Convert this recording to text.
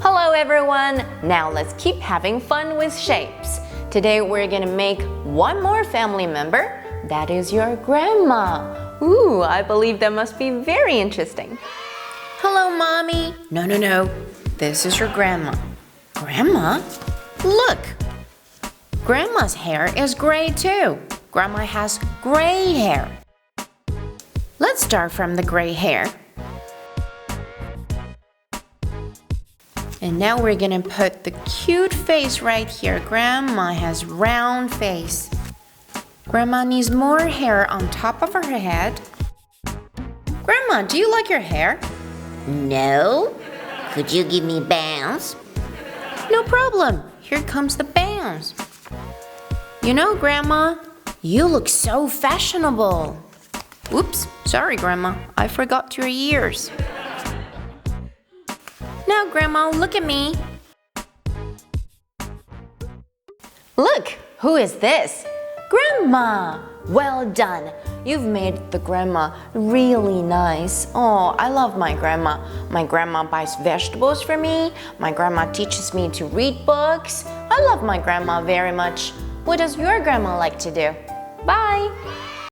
Hello everyone! Now let's keep having fun with shapes. Today we're gonna make one more family member. That is your grandma. Ooh, I believe that must be very interesting. Hello, Mommy. No. This is your grandma. Grandma? Look! Grandma's hair is gray too. Grandma has gray hair. Let's start from the gray hair. And now we're gonna put the cute face right here. Grandma has round face. Grandma needs more hair on top of her head. Grandma, do you like your hair? No. Could you give me bangs? No problem. Here comes the bangs. You know, Grandma, you look so fashionable. Oops, sorry, Grandma. I forgot your ears. Now, Grandma, look at me. Look, who is this? Grandma! Well done. You've made the grandma really nice. Oh, I love my grandma. My grandma buys vegetables for me. My grandma teaches me to read books. I love my grandma very much. What does your grandma like to do? Bye!